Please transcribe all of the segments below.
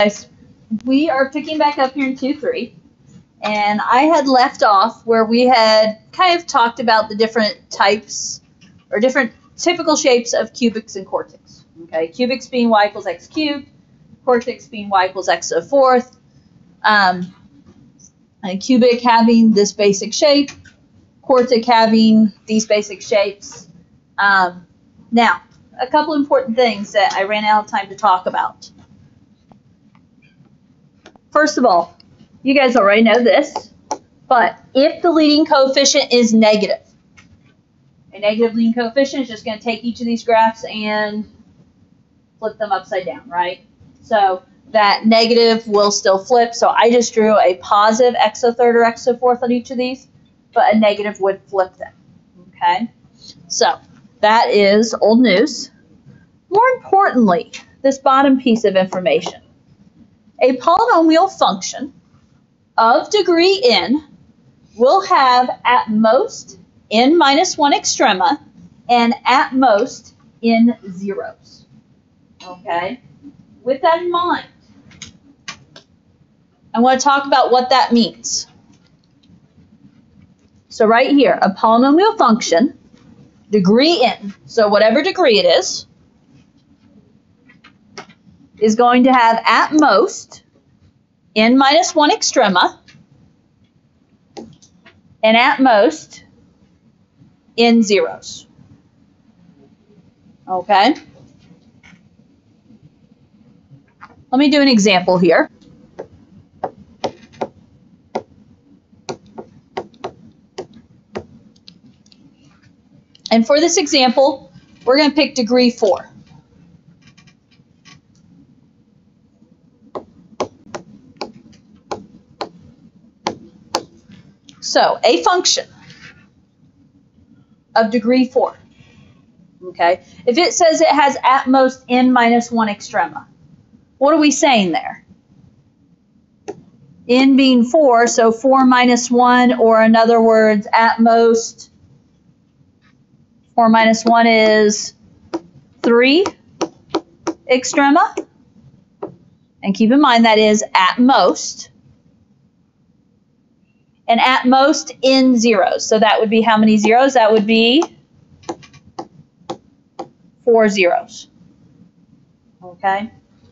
Guys, we are picking back up here in 2-3, and I had left off where we had kind of talked about the different types or different typical shapes of cubics and quartics. Okay, cubics being y equals x cubed, quartics being y equals x to the fourth, and cubic having this basic shape, quartic having these basic shapes. Now, a couple important things that I ran out of time to talk about. First of all, you guys already know this, but if the leading coefficient is negative, a negative leading coefficient is just going to take each of these graphs and flip them upside down, right? So that negative will still flip. So I just drew a positive x to the third or x to the fourth on each of these, but a negative would flip them, okay? So that is old news. More importantly, this bottom piece of information. A polynomial function of degree n will have at most n minus 1 extrema and at most n zeros. Okay? With that in mind, I want to talk about what that means. So right here, a polynomial function, degree n, so whatever degree it is going to have at most n minus 1 extrema and at most n zeros. Okay? Let me do an example here. And for this example, we're going to pick degree 4. So, a function of degree 4, okay, if it says it has at most n minus 1 extrema, what are we saying there? N being 4, so 4 minus 1, or in other words, at most, 4 minus 1 is 3 extrema. And keep in mind that is at most. And at most n zeros. So that would be how many zeros? That would be 4 zeros. Okay?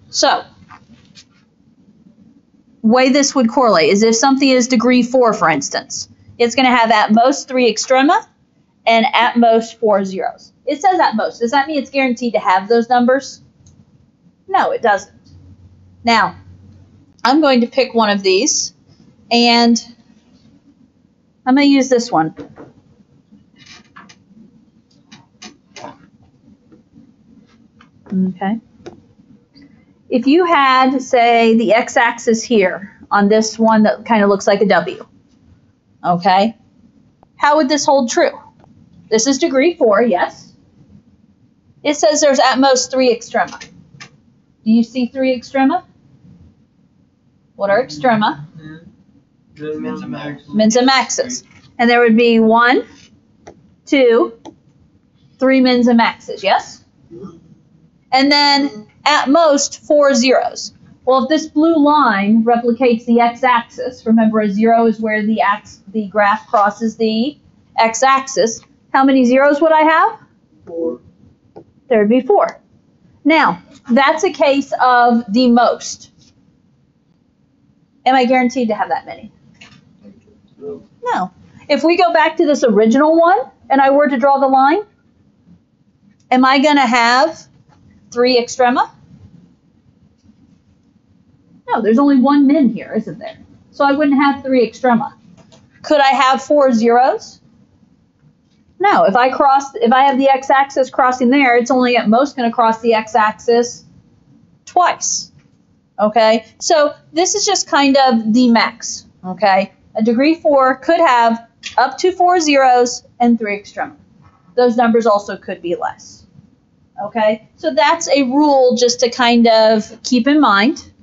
So, way this would correlate is if something is degree 4, for instance, it's going to have at most 3 extrema and at most 4 zeros. It says at most. Does that mean it's guaranteed to have those numbers? No, it doesn't. Now, I'm going to pick one of these, and I'm going to use this one. Okay. If you had, say, the x-axis here on this one that kind of looks like a W, okay, how would this hold true? This is degree 4, yes. It says there's at most 3 extrema. Do you see 3 extrema? What are extrema? Mins and maxes. And there would be 1, 2, 3 mins and maxes, yes? And then at most 4 zeros. Well, if this blue line replicates the x-axis, remember a 0 is where the graph crosses the x-axis, how many zeros would I have? 4. There would be 4. Now, that's a case of the most. Am I guaranteed to have that many? No. If we go back to this original one and I were to draw the line, am I going to have 3 extrema? No, there's only 1 min here, isn't there? So I wouldn't have 3 extrema. Could I have 4 zeros? No. If I have the x-axis crossing there, it's only at most going to cross the x-axis twice. Okay? So this is just kind of the max. Okay? A degree 4 could have up to 4 zeros and 3 extrema. Those numbers also could be less. Okay? So that's a rule just to kind of keep in mind.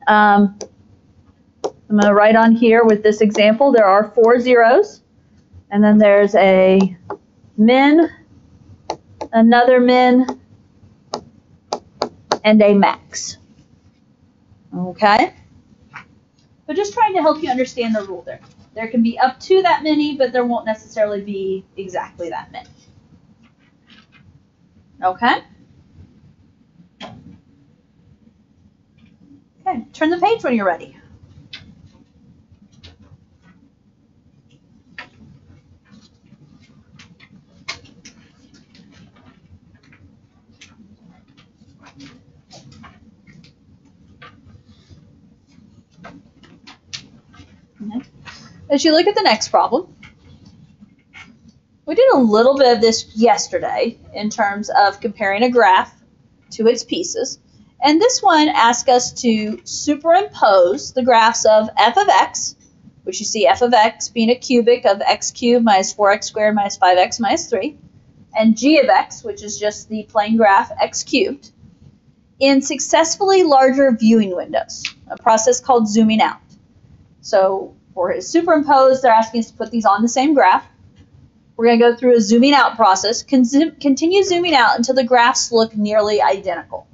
I'm going to write on here with this example, there are 4 zeros. And then there's a min, another min, and a max. Okay? But just trying to help you understand the rule there. There can be up to that many, but there won't necessarily be exactly that many. Okay? Okay, turn the page when you're ready. Okay. As you look at the next problem, we did a little bit of this yesterday in terms of comparing a graph to its pieces. And this one asks us to superimpose the graphs of f of x, which you see f of x being a cubic of x cubed minus 4x squared minus 5x minus 3, and g of x, which is just the plain graph x cubed, in successively larger viewing windows, a process called zooming out. So for superimpose, they're asking us to put these on the same graph. We're going to go through a zooming out process. Continue zooming out until the graphs look nearly identical.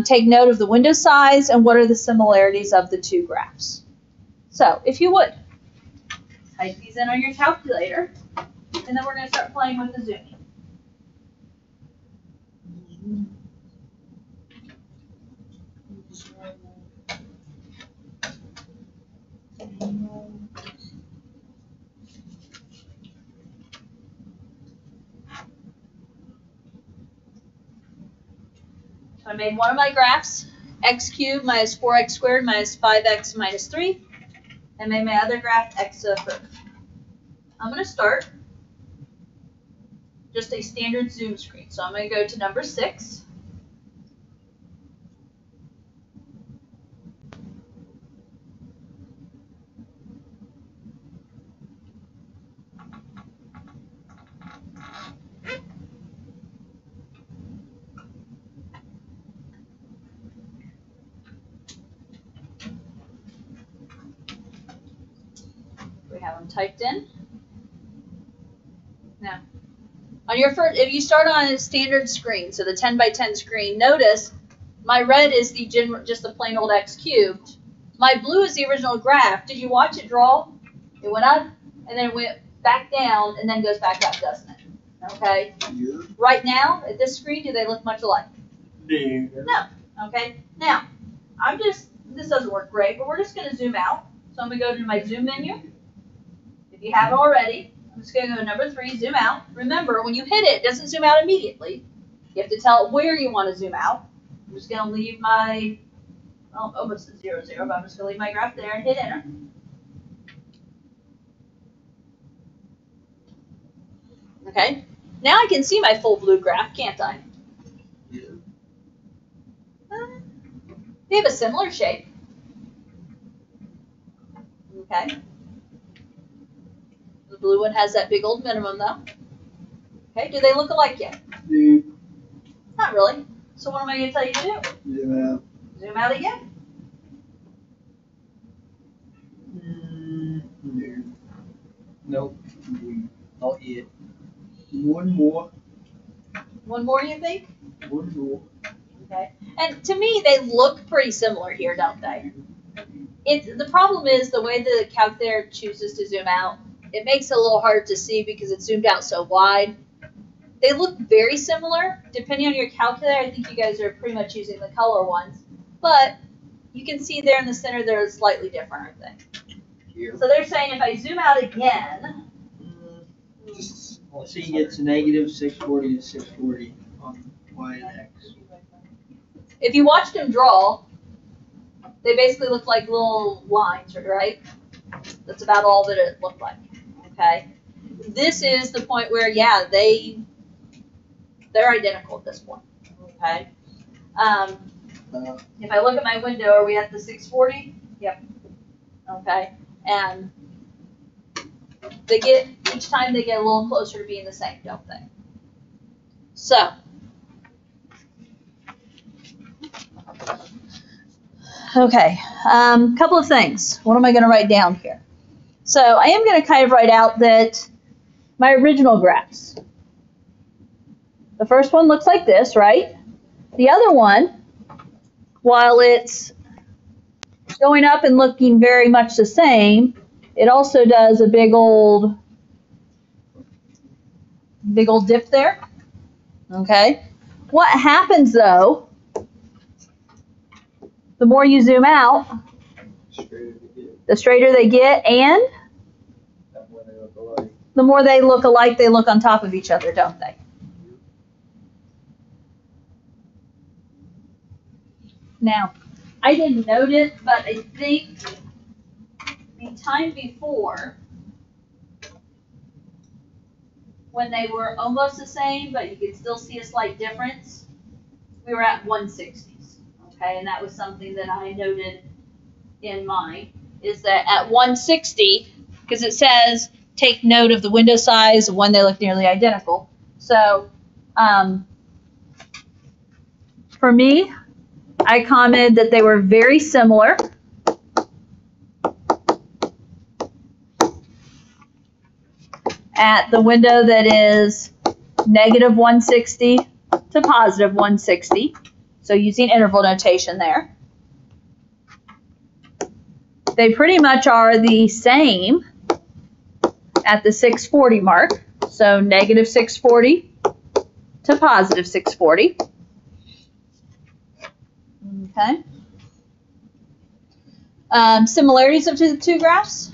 Take note of the window size and what are the similarities of the two graphs. So, if you would, type these in on your calculator, and then we're going to start playing with the zooming. So I made one of my graphs, x cubed minus 4x squared minus 5x minus 3, and made my other graph, x to the third. I'm going to start just a standard zoom screen. So I'm going to go to number 6. We have them typed in. Now, on your first, if you start on a standard screen, so the 10 by 10 screen, notice my red is the just the plain old x cubed. My blue is the original graph. Did you watch it draw? It went up and then it went back down and then goes back up, doesn't it? Okay. Yeah. Right now at this screen, do they look much alike? No. No. Okay. Now, this doesn't work great, but we're just going to zoom out. So I'm going to go to my zoom menu. If you haven't already, I'm just going to go to number 3, zoom out. Remember, when you hit it, it doesn't zoom out immediately. You have to tell it where you want to zoom out. I'm just going to leave my, well, almost a 0, 0, but I'm just going to leave my graph there and hit enter. Okay. Now I can see my full blue graph, can't I? Yeah. They have a similar shape. Okay. The blue one has that big old minimum, though. Okay, do they look alike yet? No. Not really. So what am I going to tell you to do? Zoom out. Zoom out again. No. Nope. Not yet. One more. One more, you think? One more. Okay. And to me, they look pretty similar here, don't they? The problem is the way the calculator chooses to zoom out, it makes it a little hard to see because it's zoomed out so wide. They look very similar. Depending on your calculator, I think you guys are pretty much using the color ones. But you can see there in the center, they're slightly different, aren't they? Yeah. So they're saying if I zoom out again, Just See, it's negative 640 to 640 on y and x. if you watched them draw, they basically look like little lines, right? That's about all that it looked like. Okay. This is the point where, yeah, they're identical at this point. Okay. If I look at my window, are we at the 640? Yep. Okay. And each time they get a little closer to being the same, don't they? So, okay, couple of things. What am I going to write down here? So I am going to kind of write out that my original graphs. The first one looks like this, right? The other one, while it's going up and looking very much the same, it also does a big old dip there. Okay. What happens though, the more you zoom out, the straighter they get, and the more they look alike, they look on top of each other, don't they? Now, I didn't note it, but I think the time before, when they were almost the same, but you could still see a slight difference, we were at 160s, okay? And that was something that I noted in mine, is that at 160, because it says take note of the window size when they look nearly identical. So for me, I commented that they were very similar. At the window that is negative 160 to positive 160. So using interval notation there. They pretty much are the same at the 640 mark. So negative 640 to positive 640. Okay. Similarities of the two graphs?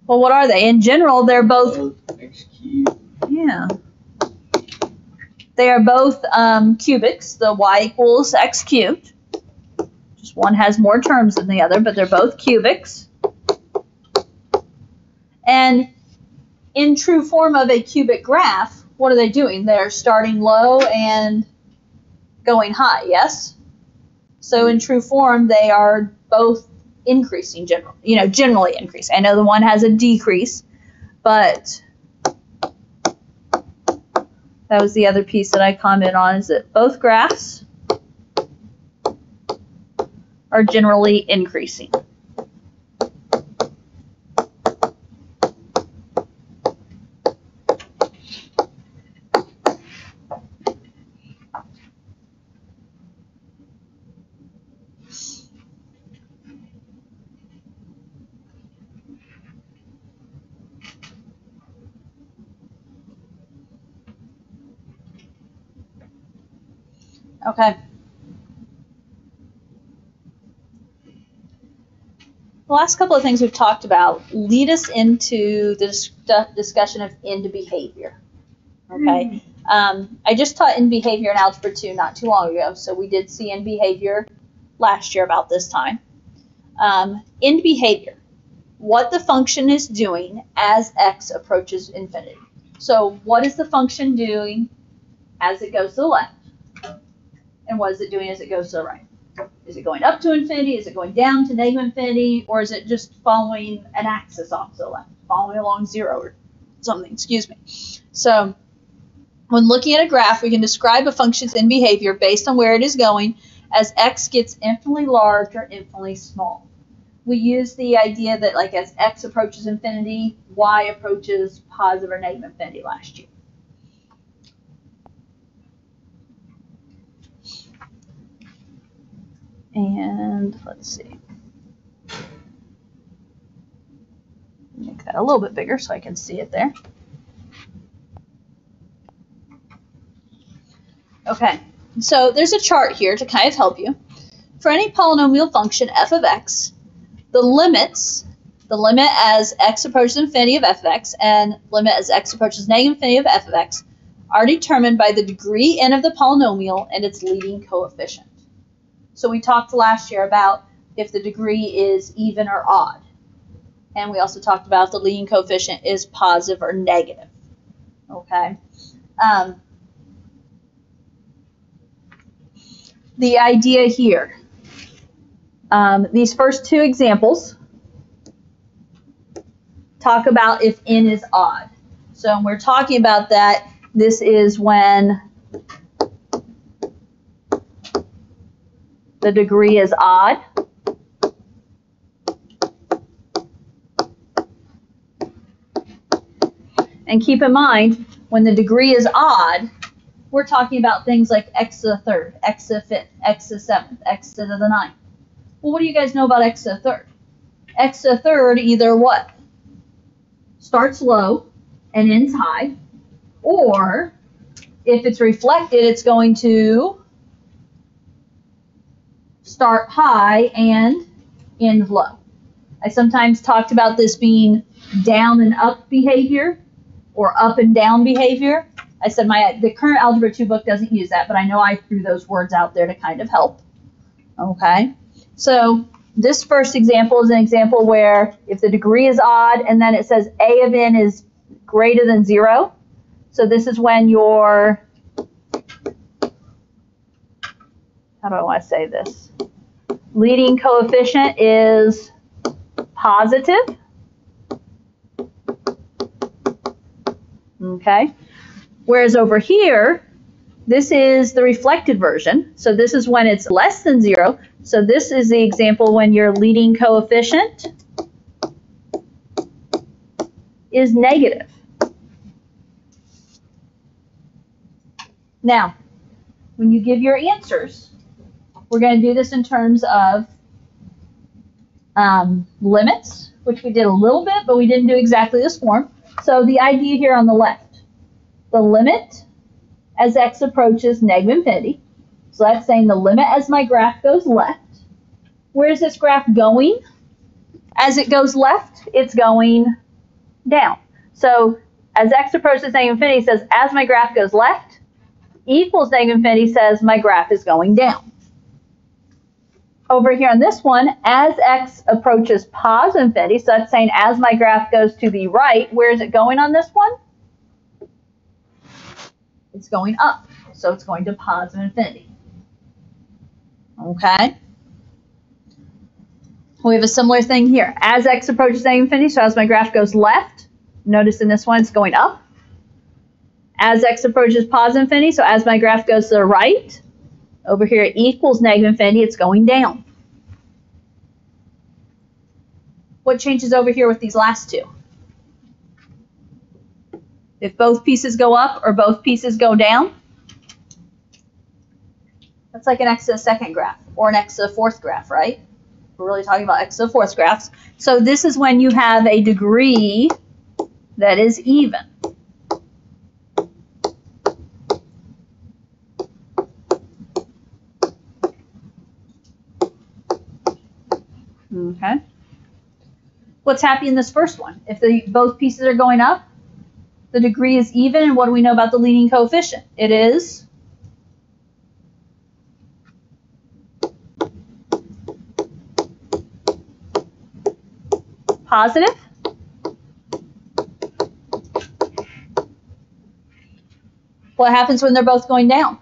Well, what are they? In general, they're both X cubed. Yeah. They are both cubics. The y equals x cubed. Just one has more terms than the other, but they're both cubics. And in true form of a cubic graph, what are they doing? They're starting low and going high, yes? So in true form, they are both increasing, generally increasing. I know the one has a decrease, but that was the other piece that I commented on, is that both graphs are generally increasing. Okay. The last couple of things we've talked about lead us into the discussion of end behavior. Okay. I just taught end behavior in Algebra 2 not too long ago, so we did see end behavior last year about this time. End behavior, what the function is doing as x approaches infinity. So what is the function doing as it goes to the left? And what is it doing as it goes to the right? Is it going up to infinity? Is it going down to negative infinity? Or is it just following an axis off to the left, following along 0 or something? Excuse me. So when looking at a graph, we can describe a function's end behavior based on where it is going as x gets infinitely large or infinitely small. We use the idea that like as x approaches infinity, y approaches positive or negative infinity last year. And let's see. Make that a little bit bigger so I can see it there. Okay, so there's a chart here to kind of help you. For any polynomial function f of x, the limit as x approaches infinity of f of x and limit as x approaches negative infinity of f of x are determined by the degree n of the polynomial and its leading coefficient. So we talked last year about if the degree is even or odd. And we also talked about if the leading coefficient is positive or negative. Okay. The idea here, these first two examples talk about if n is odd. So when we're talking about that, this is when the degree is odd. And keep in mind, when the degree is odd, we're talking about things like x to the third, x to the fifth, x to the seventh, x to the ninth. Well, what do you guys know about x to the third? X to the third either what? Starts low and ends high, or if it's reflected, it's going to start high and end low. I sometimes talked about this being down and up behavior or up and down behavior. I said the current Algebra 2 book doesn't use that, but I know I threw those words out there to kind of help. Okay, so this first example is an example where if the degree is odd and then it says A of n is greater than 0, so this is when your, how do I want to say this? Leading coefficient is positive. Okay. Whereas over here, this is the reflected version. So this is when it's less than 0. So this is the example when your leading coefficient is negative. Now, when you give your answers, we're going to do this in terms of limits, which we did a little bit, but we didn't do exactly this form. So the idea here on the left, the limit as x approaches negative infinity. So that's saying the limit as my graph goes left. Where is this graph going? As it goes left, it's going down. So as x approaches negative infinity says, as my graph goes left, equals negative infinity says my graph is going down. Over here on this one, as x approaches positive infinity, so that's saying as my graph goes to the right, where is it going on this one? It's going up, so it's going to positive infinity. Okay? We have a similar thing here. As x approaches negative infinity, so as my graph goes left, notice in this one it's going up. As x approaches positive infinity, so as my graph goes to the right, over here it equals negative infinity, it's going down. What changes over here with these last two? If both pieces go up or both pieces go down, that's like an x to the second graph or an x to the fourth graph, right? We're really talking about x to the fourth graphs. So this is when you have a degree that is even. Okay. What's happening in this first one? If both pieces are going up, the degree is even, and what do we know about the leading coefficient? It is positive. What happens when they're both going down?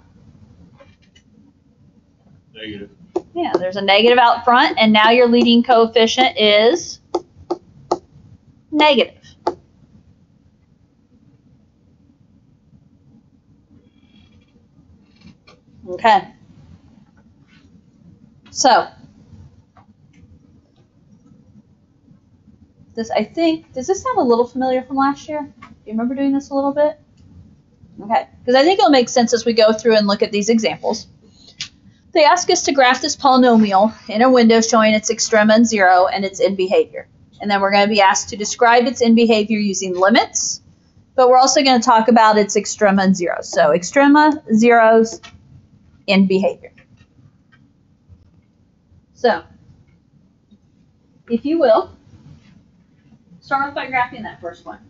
Negative. Yeah, there's a negative out front, and now your leading coefficient is negative. Okay. So, this, I think, does this sound a little familiar from last year? Do you remember doing this a little bit? Okay, because I think it'll make sense as we go through and look at these examples. They ask us to graph this polynomial in a window showing its extrema and 0 and its end behavior. And then we're going to be asked to describe its end behavior using limits, but we're also going to talk about its extrema and zeros. So extrema, zeros, end behavior. So, if you will, start off by graphing that first one.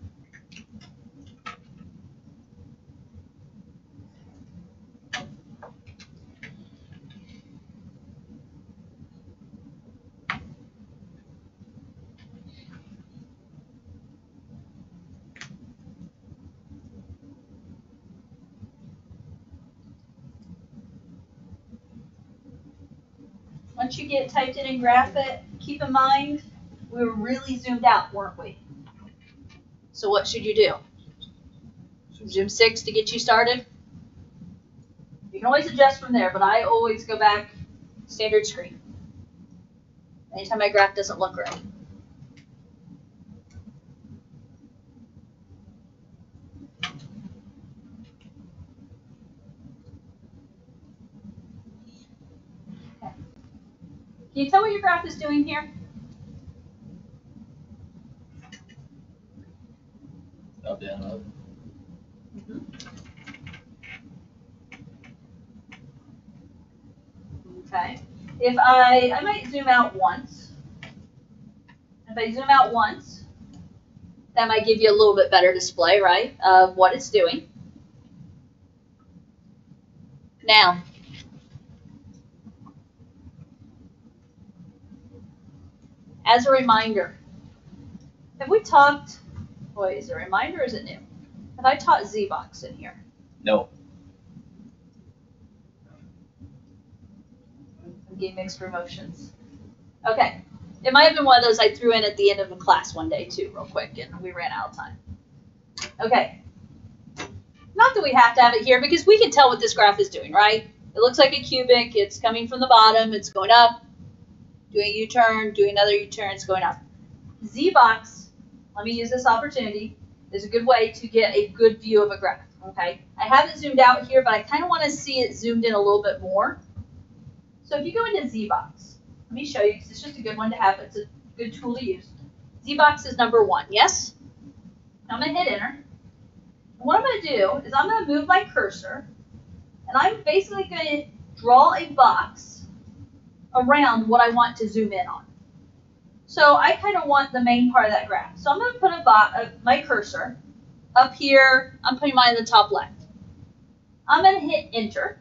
Once you get it typed in and graph it, keep in mind we were really zoomed out, weren't we? So what should you do? Zoom 6 to get you started? You can always adjust from there, but I always go back standard screen anytime my graph doesn't look right. Can you tell what your graph is doing here? Up, down, up. Okay. If I might zoom out once. If I zoom out once, that might give you a little bit better display, right, of what it's doing. Now, as a reminder, have we talked, boy, is it a reminder or is it new? Have I taught Z-Box in here? No. I'm getting mixed emotions. Okay. It might have been one of those I threw in at the end of the class one day too, real quick, and we ran out of time. Okay. Not that we have to have it here, because we can tell what this graph is doing, right? It looks like a cubic. It's coming from the bottom. It's going up, doing a U-turn, doing another U-turn. It's going up. Z-Box, let me use this opportunity, is a good way to get a good view of a graph, okay? I have it zoomed out here, but I kind of want to see it zoomed in a little bit more. So if you go into Z-Box, let me show you, because it's just a good one to have. It's a good tool to use. Z-Box is number 1, yes? I'm going to hit enter. And what I'm going to do is I'm going to move my cursor, and I'm basically going to draw a box around what I want to zoom in on. So I kind of want the main part of that graph. So I'm going to put my cursor up here. I'm putting mine in the top left. I'm going to hit enter.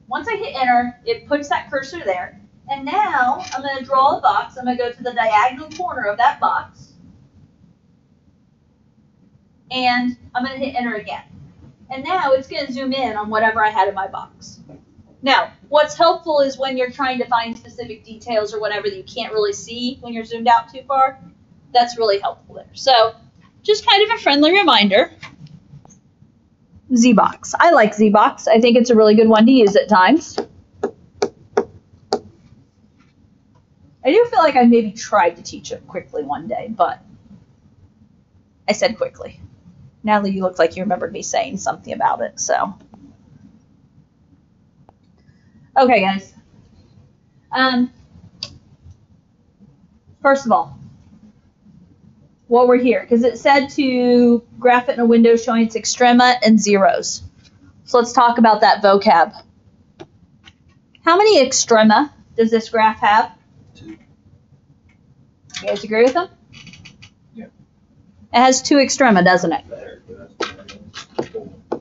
Once I hit enter, it puts that cursor there. And now I'm going to draw a box. I'm going to go to the diagonal corner of that box. And I'm going to hit enter again. And now it's going to zoom in on whatever I had in my box. Now, what's helpful is when you're trying to find specific details or whatever that you can't really see when you're zoomed out too far. That's really helpful there. So, just kind of a friendly reminder. Z-Box. I like Z-Box. I think it's a really good one to use at times. I do feel like I maybe tried to teach it quickly one day, but I said quickly. Natalie, you look like you remembered me saying something about it, so. Okay, guys. First of all, while we're here, because it said to graph it in a window showing its extrema and zeros. So let's talk about that vocab. How many extrema does this graph have? 2. You guys agree with them? Yeah. It has 2 extrema, doesn't it?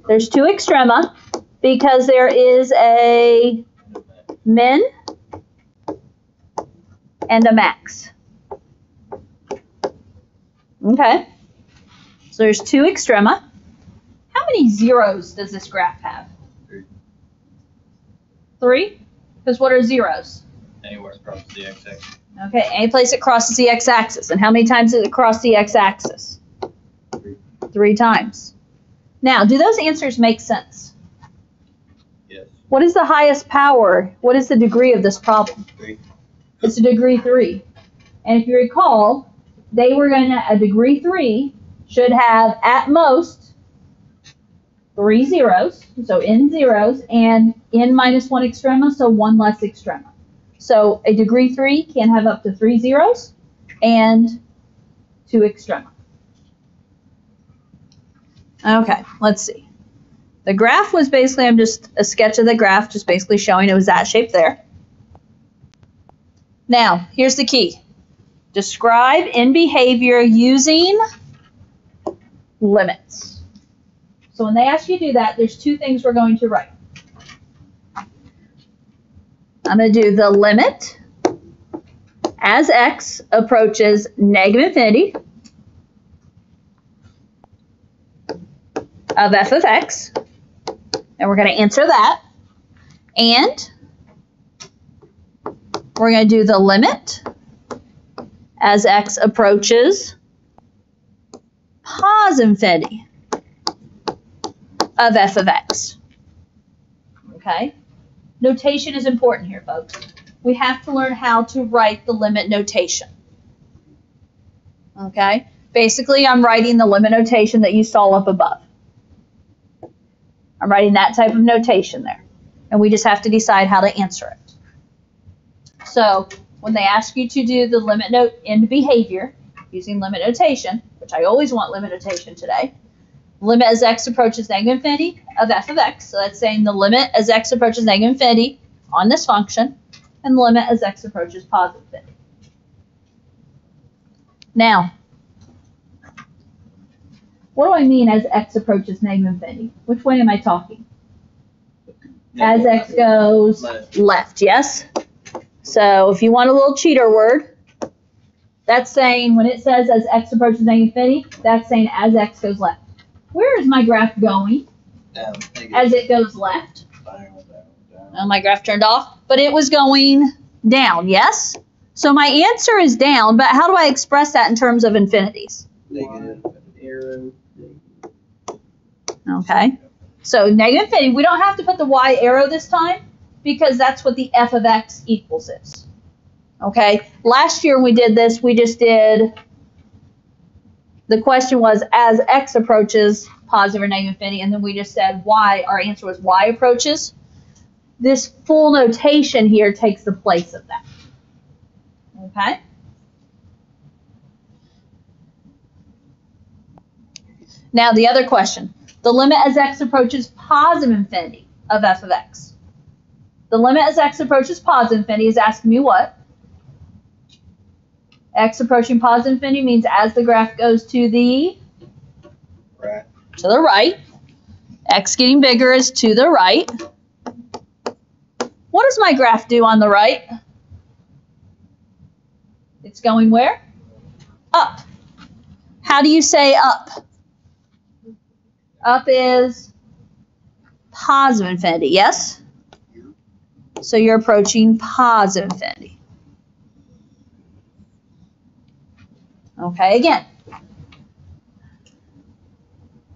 There's 2 extrema because there is a min and a max. Okay. So there's 2 extrema. How many zeros does this graph have? 3. 3? Because what are zeros? Anywhere across the x-axis. Okay, any place it crosses the x-axis. And how many times does it cross the x-axis? 3. 3 times. Now, do those answers make sense? Yes. What is the highest power? What is the degree of this problem? 3. It's a degree 3. And if you recall, they were going to, a degree 3 should have at most 3 zeros, so n zeros, and n minus 1 extrema, so 1 less extrema. So a degree 3 can have up to 3 zeros and 2 extrema. Okay, let's see. The graph was basically, I'm just a sketch of the graph, just basically showing it was that shape there. Now, here's the key. Describe in behavior using limits. So when they ask you to do that, there's 2 things we're going to write. I'm going to do the limit as x approaches negative infinity of f of x, and we're going to answer that, and we're going to do the limit as x approaches positive infinity of f of x. Okay? Notation is important here, folks. We have to learn how to write the limit notation. Okay? Basically, I'm writing the limit notation that you saw up above. I'm writing that type of notation there. And we just have to decide how to answer it. So, when they ask you to do the limit note in behavior using limit notation, which I always want limit notation today, limit as x approaches negative infinity of f of x. So that's saying the limit as x approaches negative infinity on this function, and the limit as x approaches positive infinity. Now, what do I mean as x approaches negative infinity? Which way am I talking? As x goes left, yes? So if you want a little cheater word, that's saying when it says as x approaches negative infinity, that's saying as x goes left. Where is my graph going Down. as it goes left? Down. Oh, my graph turned off, but it was going down, yes? So my answer is down, but how do I express that in terms of infinities? Negative. Arrow. Okay, so negative infinity, we don't have to put the y arrow this time because that's what the f of x equals is. Okay, last year when we did this, we just did, the question was as x approaches positive or negative infinity, and then we just said y, our answer was y approaches. This full notation here takes the place of that. Okay? Now the other question. The limit as x approaches positive infinity of f of x. The limit as x approaches positive infinity is asking me what? X approaching positive infinity means as the graph goes to the Right. to the right. X getting bigger is to the right. What does my graph do on the right? It's going where? Up. How do you say up? Up is positive infinity, yes? So you're approaching positive infinity. Okay, again.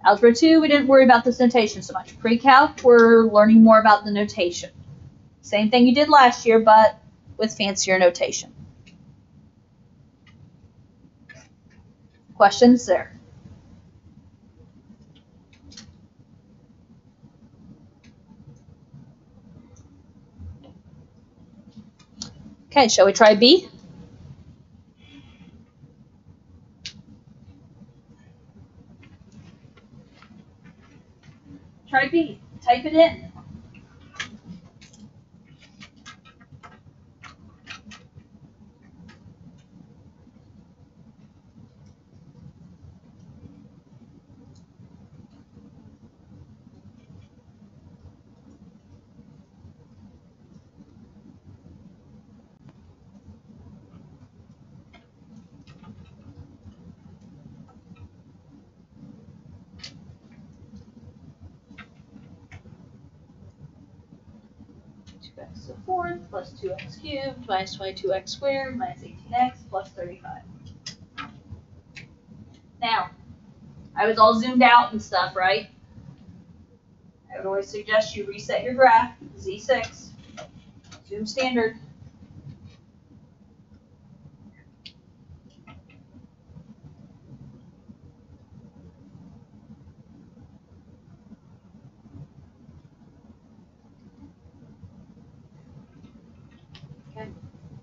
Algebra 2, we didn't worry about this notation so much. Pre-calc, we're learning more about the notation. Same thing you did last year, but with fancier notation. Questions there? Okay, shall we try B? Try B. Type it in. X to the fourth plus 2x cubed minus 22x squared minus 18x plus 35. Now, I was all zoomed out and stuff, right? I would always suggest you reset your graph, Z6, zoom standard. Okay. Can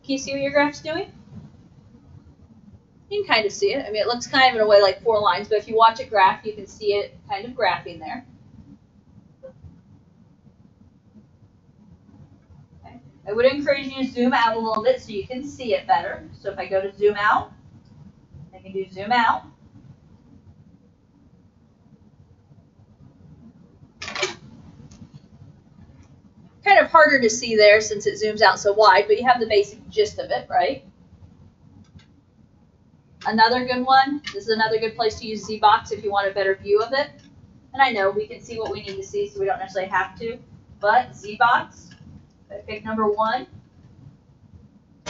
you see what your graph's doing? You can kind of see it. I mean, it looks kind of in a way like 4 lines, but if you watch it graph, you can see it kind of graphing there. Okay. I would encourage you to zoom out a little bit so you can see it better. So if I go to zoom out, I can do zoom out. Kind of harder to see there since it zooms out so wide, but you have the basic gist of it, right? Another good one, this is another good place to use ZBox if you want a better view of it. And I know we can see what we need to see, so we don't necessarily have to. But ZBox, I pick number 1,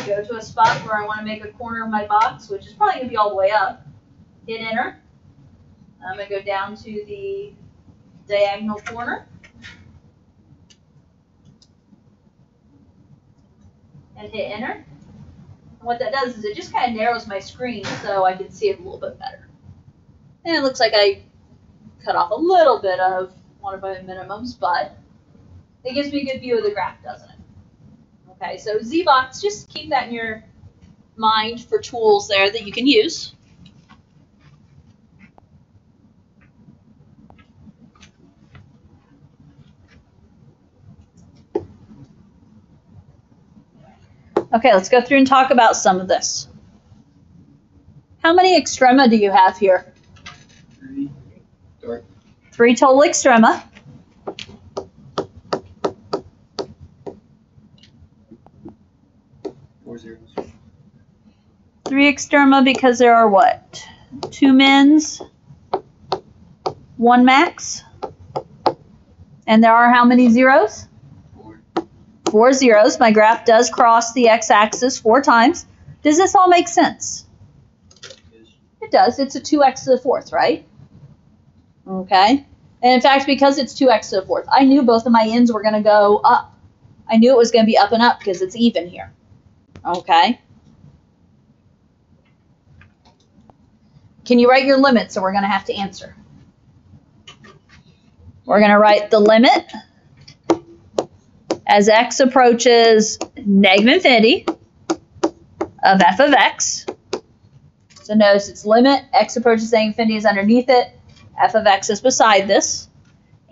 go to a spot where I want to make a corner of my box, which is probably going to be all the way up. Hit enter. I'm going to go down to the diagonal corner. And hit enter. And what that does is it just kind of narrows my screen so I can see it a little bit better. And it looks like I cut off a little bit of one of my minimums, but it gives me a good view of the graph, doesn't it? Okay, so ZBox, just keep that in your mind for tools there that you can use. Okay, let's go through and talk about some of this. How many extrema do you have here? 3. Dark. 3 total extrema. Four zeros. 3 extrema because there are what? 2 mins, 1 max. And there are how many zeros? 4. 4 zeros. My graph does cross the x-axis 4 times. Does this all make sense? It does. It's a 2x to the 4th, right? Okay. And in fact, because it's 2x to the 4th, I knew both of my ends were going to go up. I knew it was going to be up and up because it's even here. Okay. Can you write your limit? So we're going to have to answer. We're going to write the limit as x approaches negative infinity of f of x. So notice it's limit, x approaches negative infinity is underneath it, f of x is beside this.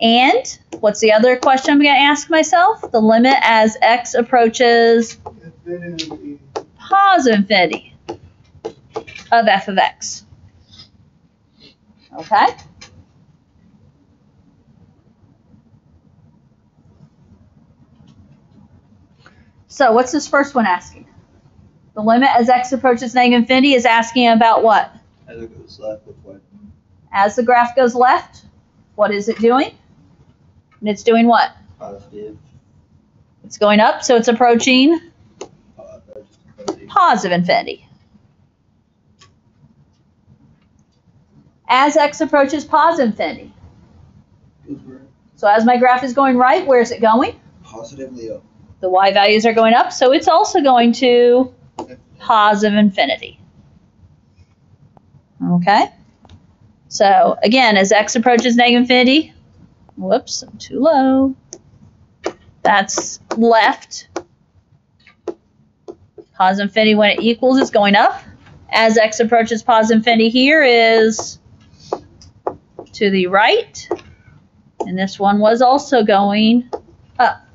And what's the other question I'm going to ask myself? The limit as x approaches Infinity. positive infinity of f of x. Okay? So what's this first one asking? The limit as x approaches negative infinity is asking about what? As it goes left with what? As the graph goes left, what is it doing? And it's doing what? Positive. It's going up, so it's approaching positive infinity. As x approaches positive infinity. So as my graph is going right, where is it going? Positively up. The y values are going up, so it's also going to positive infinity. Okay? So again, as x approaches negative infinity, whoops, I'm too low. That's left. Positive infinity when it equals is going up. As x approaches positive infinity here is to the right. And this one was also going up.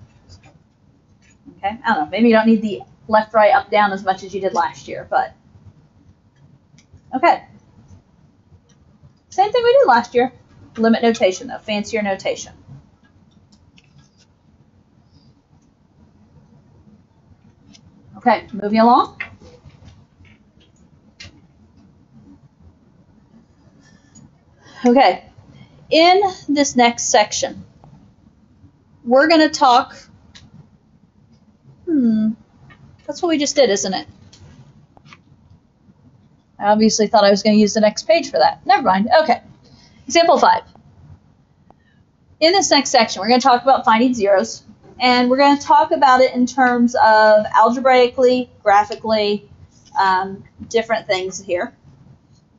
Okay, I don't know, maybe you don't need the left, right, up, down as much as you did last year, but okay. Same thing we did last year. Limit notation though, fancier notation. Okay, moving along. Okay, in this next section, we're going to talk, that's what we just did, isn't it? I obviously thought I was going to use the next page for that. Never mind. Okay. Example 5. In this next section, we're going to talk about finding zeros, and we're going to talk about it in terms of algebraically, graphically, different things here.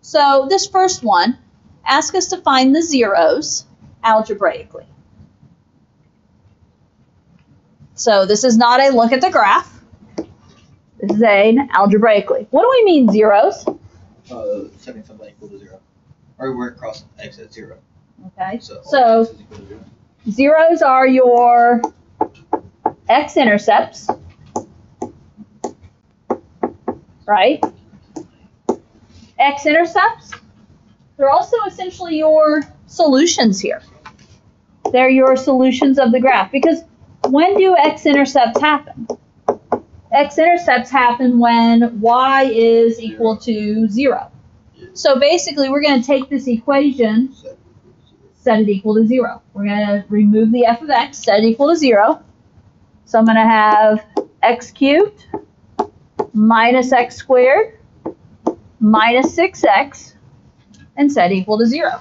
So this first one asks us to find the zeros algebraically. So this is not a look at the graph. This is an algebraically. What do we mean zeros? Setting something equal to 0. Or where it crosses x at 0. Okay. So So x is equal to 0. zeros are your x-intercepts, right? X-intercepts, they're also essentially your solutions here. They're your solutions of the graph, because when do x-intercepts happen? X-intercepts happen when y is equal to 0. So basically, we're going to take this equation, set it equal to 0. We're going to remove the f of x, set it equal to 0. So I'm going to have x cubed minus x squared minus 6x and set equal to 0.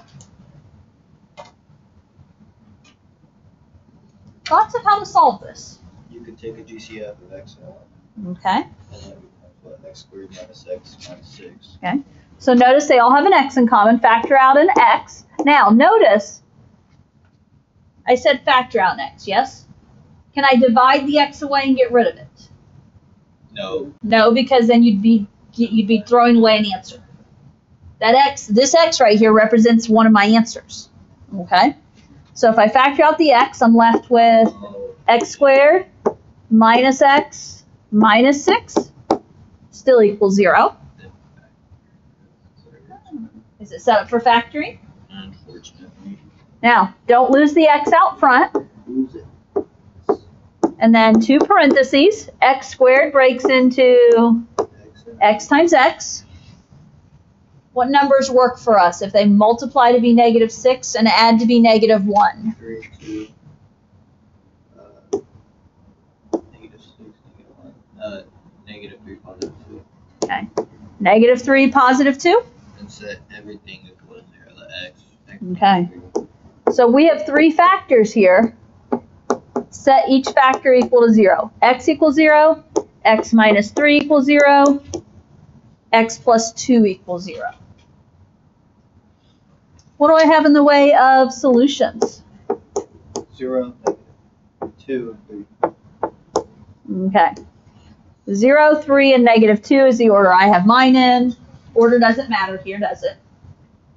Thoughts of how to solve this? You could take a GCF of x out. Okay. And then we have x squared minus x minus 6. Okay. So notice they all have an x in common. Factor out an x. Now notice I said factor out an x, yes? Can I divide the x away and get rid of it? No. No, because then you'd be throwing away an answer. This x right here represents one of my answers. Okay? So if I factor out the x, I'm left with x squared minus x minus 6 still equals 0. Is it set up for factoring? Unfortunately. Now, don't lose the x out front. Lose it. And then 2 parentheses, x squared breaks into x times x. What numbers work for us if they multiply to be -6 and add to be -1? 3, 2. -6, -1. -3, +2. Okay. -3, +2. And set everything equal to 0. The x. Okay. So we have 3 factors here. Set each factor equal to 0. X equals 0. X minus 3 equals 0. X plus 2 equals 0. What do I have in the way of solutions? 0, -2, and 3. Okay. 0, 3, and -2 is the order I have mine in. Order doesn't matter here, does it?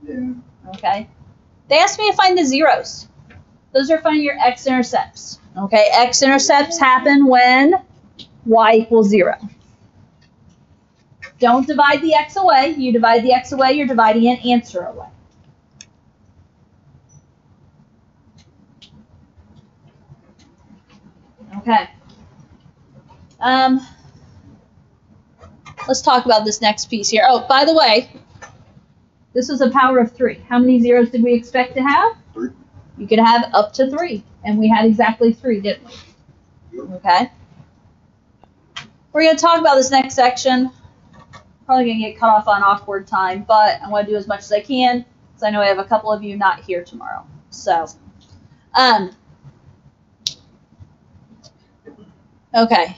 Yeah. Okay. They asked me to find the zeros. Those are finding your x-intercepts. Okay, x-intercepts happen when y equals 0. Don't divide the x away. You divide the x away, you're dividing an answer away. Okay. Let's talk about this next piece here. Oh, by the way, this was a power of 3. How many zeros did we expect to have? 3. You could have up to 3, and we had exactly 3, didn't we? Yep. Okay. We're going to talk about this next section. Probably going to get cut off on awkward time, but I want to do as much as I can, because I know I have a couple of you not here tomorrow. So, okay.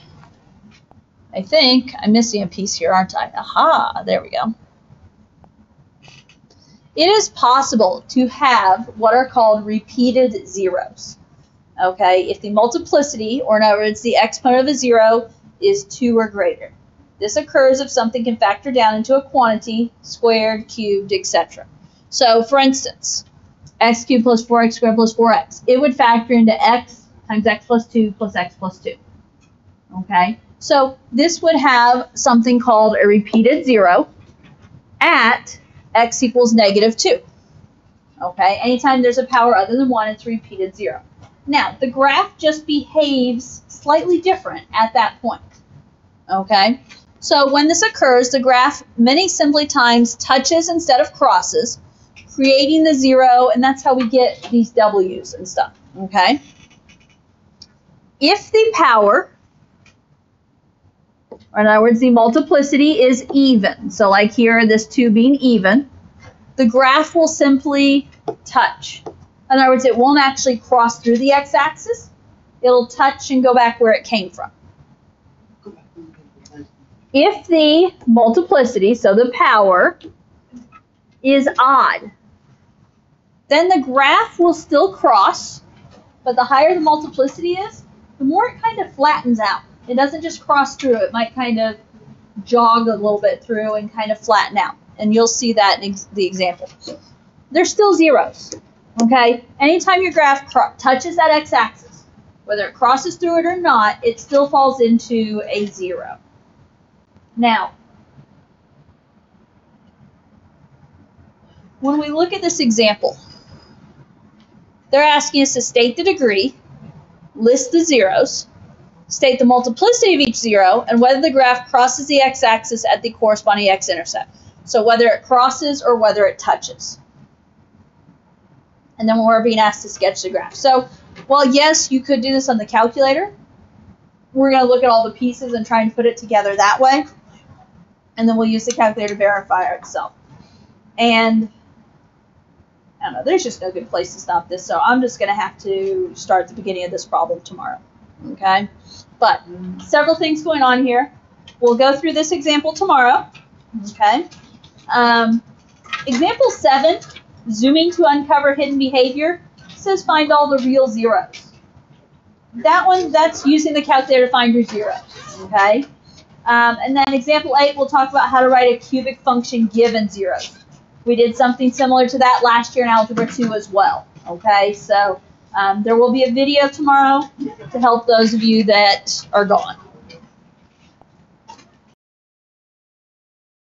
I think I'm missing a piece here, aren't I? Aha, there we go. It is possible to have what are called repeated zeros. Okay, if the multiplicity, or in other words, the exponent of a 0 is 2 or greater. This occurs if something can factor down into a quantity, squared, cubed, etc. So, for instance, x cubed plus 4x squared plus 4x. It would factor into x times x plus 2 plus x plus 2. Okay, so this would have something called a repeated 0 at x equals -2. Okay, anytime there's a power other than 1, it's a repeated 0. Now, the graph just behaves slightly different at that point. Okay, so when this occurs, the graph many simply times touches instead of crosses, creating the 0, and that's how we get these W's and stuff. Okay, if the power, or in other words, the multiplicity is even, so like here, this 2 being even, the graph will simply touch. In other words, it won't actually cross through the x-axis. It'll touch and go back where it came from. If the multiplicity, so the power, is odd, then the graph will still cross, but the higher the multiplicity is, the more it kind of flattens out. It doesn't just cross through. It might kind of jog a little bit through and kind of flatten out. And you'll see that in the example. There's still zeros. Okay? Anytime your graph touches that x-axis, whether it crosses through it or not, it still falls into a 0. Now, when we look at this example, they're asking us to state the degree, list the zeros, state the multiplicity of each 0, and whether the graph crosses the x-axis at the corresponding x-intercept. So whether it crosses or whether it touches. And then we're being asked to sketch the graph. So, well, yes, you could do this on the calculator. We're going to look at all the pieces and try and put it together that way. And then we'll use the calculator to verify itself. And I don't know, there's just no good place to stop this, so I'm just going to have to start at the beginning of this problem tomorrow. Okay? But several things going on here. We'll go through this example tomorrow. Okay? Example 7, zooming to uncover hidden behavior, says find all the real zeros. That one, that's using the calculator to find your zeros. Okay? And then example 8, we'll talk about how to write a cubic function given zeros. We did something similar to that last year in Algebra 2 as well. Okay, so there will be a video tomorrow to help those of you that are gone.